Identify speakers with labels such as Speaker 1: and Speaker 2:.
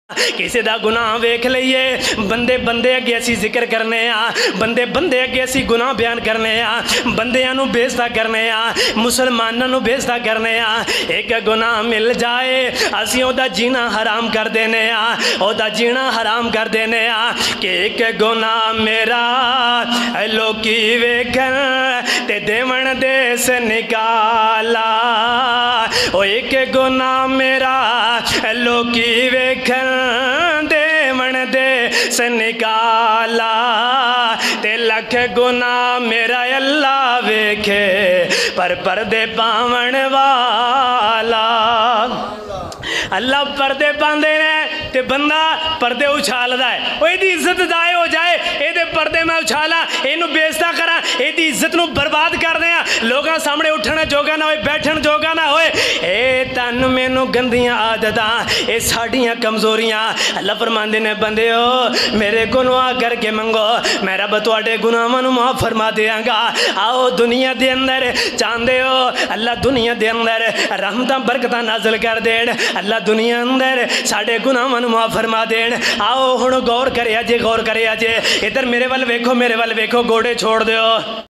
Speaker 1: کسی دا گناہ ویکھ لئیے بندے بندے اگے اسی ذکر کرنے بندے بندے اگے اسی گناہ بیان کرنے بندیاں نو بیزتا کرنے مسلماناں نو بیزتا کرنے ایک گناہ مل جائے اسی او دا جینا حرام کر دینے او دا جینا حرام کر دینے کہ ایک گناہ میرا لوکی ویکھن تے دیون دے سے نکالا او ایک گناہ میرا لوکی ویکھن دیون دے سے نکالا تے لکھ گناہ میرا اللہ ویکھے پر پردے پاون والا اللہ پردے پاندے نے تے بندہ پردے اچھال دائے وہ ایدی عزت دائے ہو جائے ایدے پردے میں اچھالا اینو بیستا کرا ایدی عزت نو برباد کر دیا لوگاں سامنے اٹھنا جوگا نہ ہوئے بیٹھن جوگا نہ ہوئے اے تن میں نو گندیاں عادتاں اے ساڑیاں کمزوریاں اللہ فرماندے نے بندے ہو میرے گناہ کر کے منگو میرا بتواٹے گناہ نو معاف فرما دیاں گا آؤ دنیا دے اندر چاندے ہو اللہ دنیا دے اندر رحمتاں برکتاں نازل کر دین اللہ دنیا اندر ساڑے گناہ نو معاف فرما دین آؤ ہن غور کریا جے ادھر میرے ول ویکھو گوڑے چھوڑ دیو